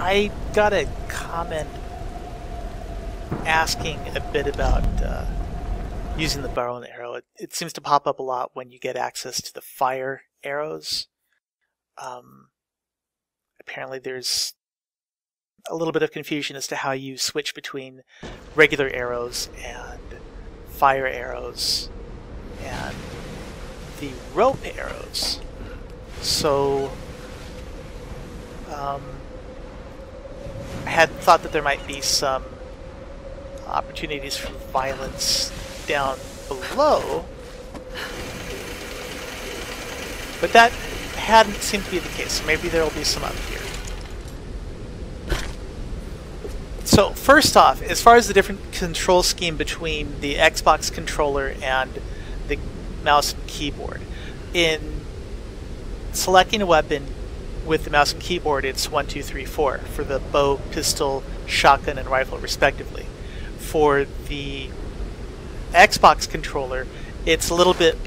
I got a comment asking a bit about using the bow and arrow. It seems to pop up a lot when you get access to the fire arrows. Apparently there's a little bit of confusion as to how you switch between regular arrows and fire arrows and the rope arrows. So I had thought that there might be some opportunities for violence down below, but that hadn't seemed to be the case. So maybe there will be some up here. So first off, as far as the different control scheme between the Xbox controller and the mouse and keyboard, in selecting a weapon with the mouse and keyboard, it's 1, 2, 3, 4 for the bow, pistol, shotgun, and rifle respectively. For the Xbox controller, it's a little bit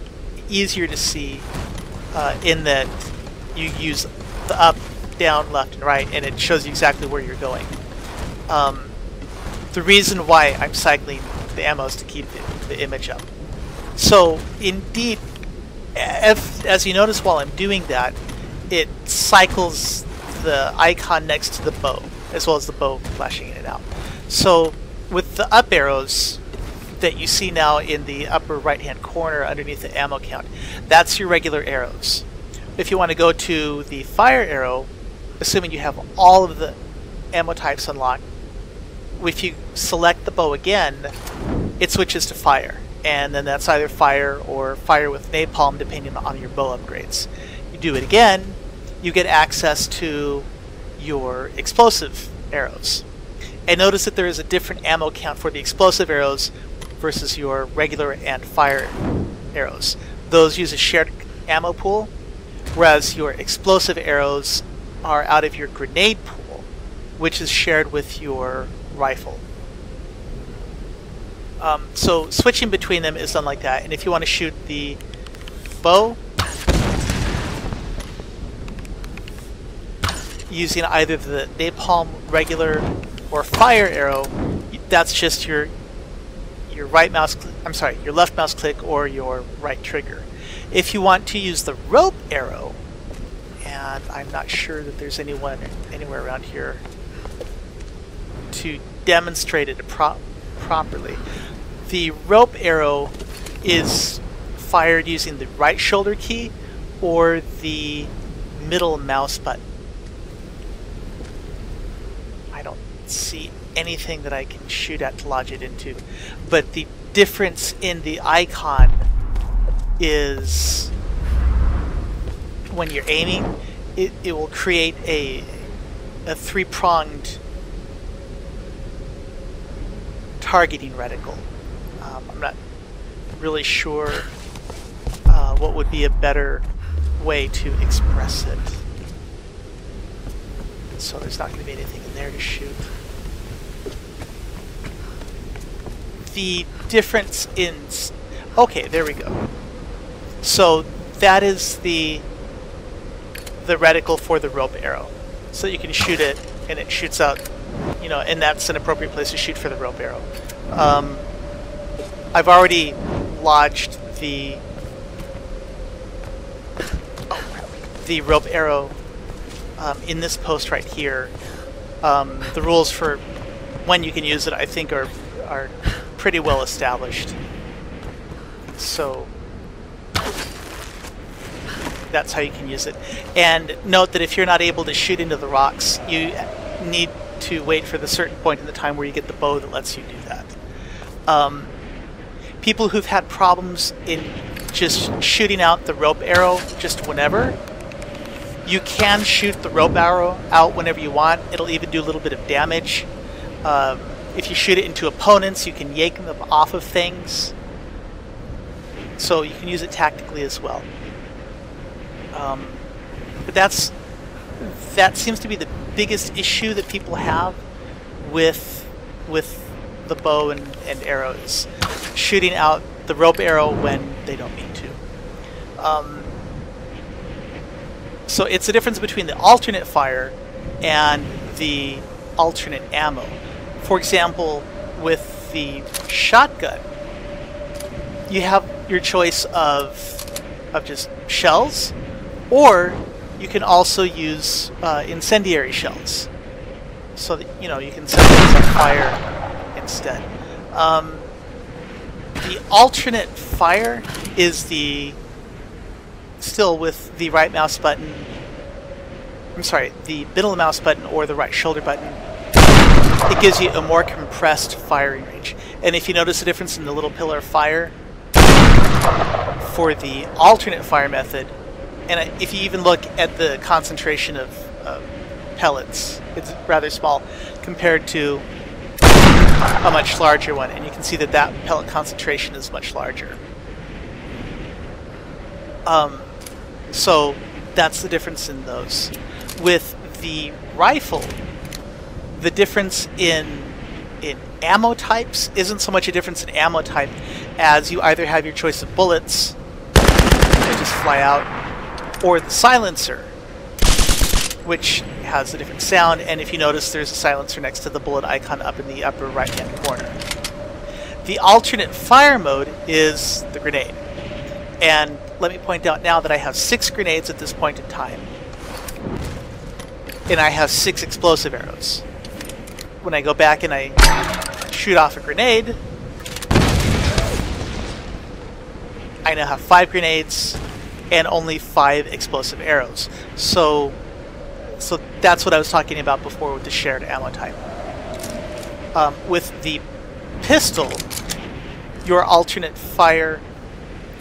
easier to see in that you use the up, down, left, and right, and it shows you exactly where you're going. The reason why I'm cycling the ammo is to keep the image up. So indeed, as you notice while I'm doing that, it cycles the icon next to the bow, as well as the bow flashing in and out. So with the up arrows that you see now in the upper right hand corner underneath the ammo count, that's your regular arrows. If you want to go to the fire arrow, assuming you have all of the ammo types unlocked, if you select the bow again, it switches to fire, and then that's either fire or fire with napalm depending on your bow upgrades. You do it again, you get access to your explosive arrows. And notice that there is a different ammo count for the explosive arrows versus your regular and fire arrows. Those use a shared ammo pool, whereas your explosive arrows are out of your grenade pool, which is shared with your rifle. So switching between them is done like that. And if you want to shoot the bow using either the napalm, regular, or fire arrow, that's just your right mouse, your left mouse click or your right trigger. If you want to use the rope arrow, and I'm not sure that there's anyone anywhere around here to demonstrate it properly, the rope arrow is fired using the right shoulder key or the middle mouse button. I don't see anything that I can shoot at to lodge it into, but the difference in the icon is when you're aiming, it will create a three-pronged targeting reticle. I'm not really sure what would be a better way to express it. So there's not going to be anything in there to shoot. The difference in... Okay, there we go. So that is the reticle for the rope arrow. So you can shoot it and it shoots out, you know, and that's an appropriate place to shoot for the rope arrow. I've already lodged the rope arrow in this post right here. The rules for when you can use it, I think, are pretty well established. So that's how you can use it. And note that if you're not able to shoot into the rocks, you need to wait for the certain point in the time where you get the bow that lets you do that. People who've had problems in just shooting out the rope arrow just whenever, you can shoot the rope arrow out whenever you want. It'll even do a little bit of damage. If you shoot it into opponents, you can yank them off of things. So you can use it tactically as well. But that seems to be the biggest issue that people have with the bow and arrows, shooting out the rope arrow when they don't mean to. So it's a difference between the alternate fire and the alternate ammo. For example, with the shotgun, you have your choice of just shells, or you can also use incendiary shells, so that you can set things on fire instead. The alternate fire is still with the right mouse button. I'm sorry, the middle mouse button or the right shoulder button. It gives you a more compressed firing range. And if you notice the difference in the little pillar of fire for the alternate fire method, and if you even look at the concentration of pellets, it's rather small compared to a much larger one, and you can see that that pellet concentration is much larger. So that's the difference in those. With the rifle, the difference in ammo types isn't so much a difference in ammo type as you either have your choice of bullets that just fly out, or the silencer, which has a different sound, and if you notice there's a silencer next to the bullet icon up in the upper right hand corner. The alternate fire mode is the grenade, and let me point out now that I have 6 grenades at this point in time, and I have 6 explosive arrows. When I go back and I shoot off a grenade, I now have 5 grenades and only 5 explosive arrows. So that's what I was talking about before with the shared ammo type. With the pistol, your alternate fire.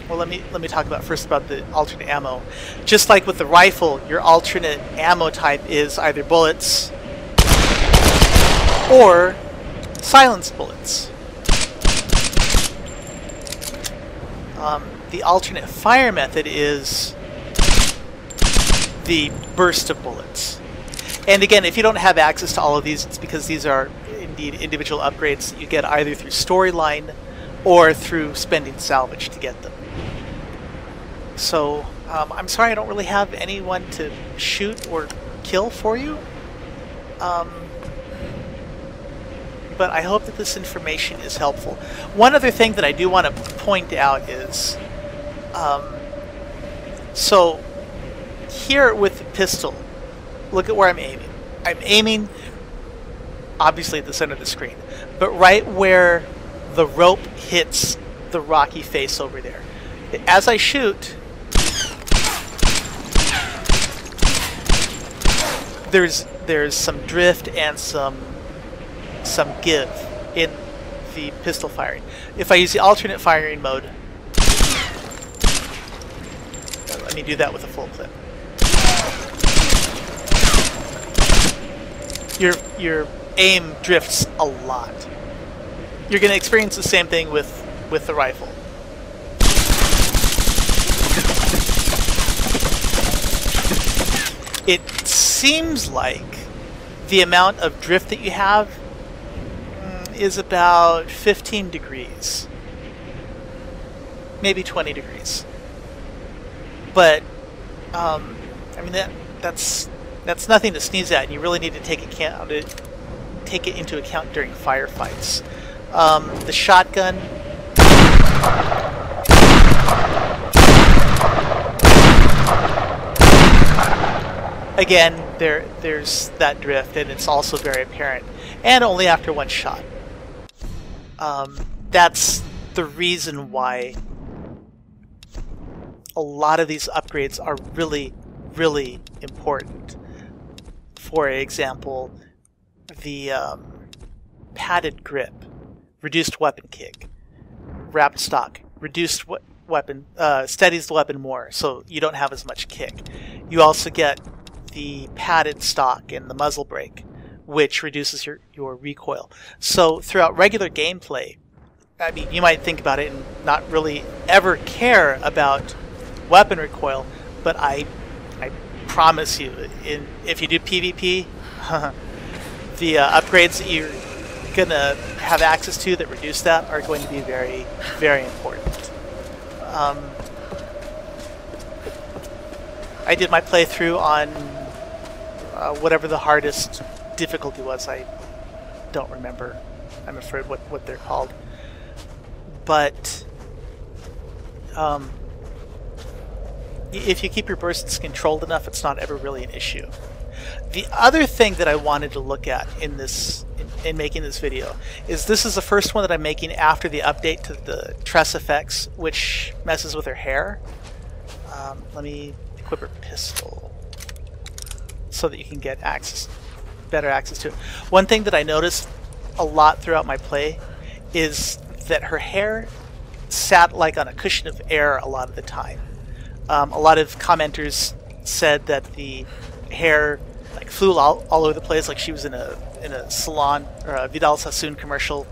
Well, let me talk first about the alternate ammo. Just like with the rifle, your alternate ammo type is either bullets or silenced bullets. The alternate fire method is the burst of bullets. And again, if you don't have access to all of these, it's because these are indeed individual upgrades that you get either through storyline or through spending salvage to get them. So, I'm sorry I don't really have anyone to shoot or kill for you. But I hope that this information is helpful. One other thing that I do want to point out is, so here with the pistol, look at where I'm aiming. I'm aiming obviously at the center of the screen, but right where the rope hits the rocky face over there. As I shoot, there's some drift and some give in the pistol firing. If I use the alternate firing mode, let me do that with a full clip. Your aim drifts a lot. You're going to experience the same thing with the rifle. It seems like the amount of drift that you have is about 15 degrees. Maybe 20 degrees. But, I mean, that's nothing to sneeze at, and you really need to take it into account during firefights. The shotgun, again, there's that drift, and it's also very apparent, and only after one shot. That's the reason why a lot of these upgrades are really, really important. For example, the padded grip, reduced weapon kick, wrapped stock, reduced weapon, steadies the weapon more, so you don't have as much kick. You also get the padded stock and the muzzle brake, which reduces your recoil. So throughout regular gameplay, I mean, you might think about it and not really ever care about weapon recoil, but I promise you, if you do PvP, the upgrades that you're going to have access to that reduce that are going to be very, very important. I did my playthrough on whatever the hardest difficulty was, I don't remember. I'm afraid what they're called. But if you keep your bursts controlled enough, it's not ever really an issue. The other thing that I wanted to look at in this, in making this video, is this is the first one that I'm making after the update to the TressFX, which messes with her hair. Let me equip her pistol so that you can get better access to it. One thing that I noticed a lot throughout my play is that her hair sat like on a cushion of air a lot of the time. A lot of commenters said that the hair like flew all over the place, like she was in a salon or a Vidal Sassoon commercial,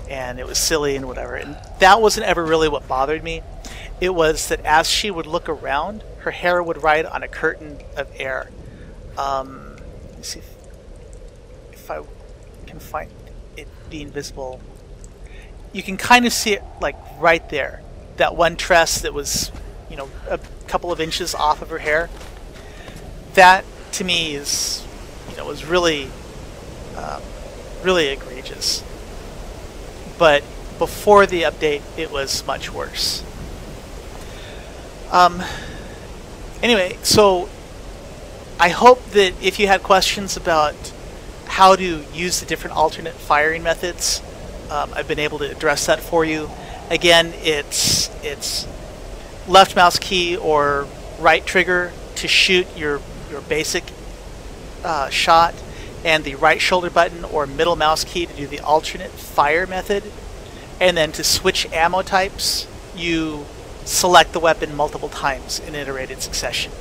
and it was silly and whatever. And that wasn't ever really what bothered me. It was that as she would look around, her hair would ride on a curtain of air. Let me see if I can find it being visible. You can kind of see it like right there. That one tress that was, you know, a couple of inches off of her hair. That to me is, you know, was really, really egregious. But before the update, it was much worse. Anyway, so I hope that if you had questions about how to use the different alternate firing methods, I've been able to address that for you. Again, it's left mouse key or right trigger to shoot your basic shot, and the right shoulder button or middle mouse key to do the alternate fire method. And then to switch ammo types, you select the weapon multiple times in iterated succession.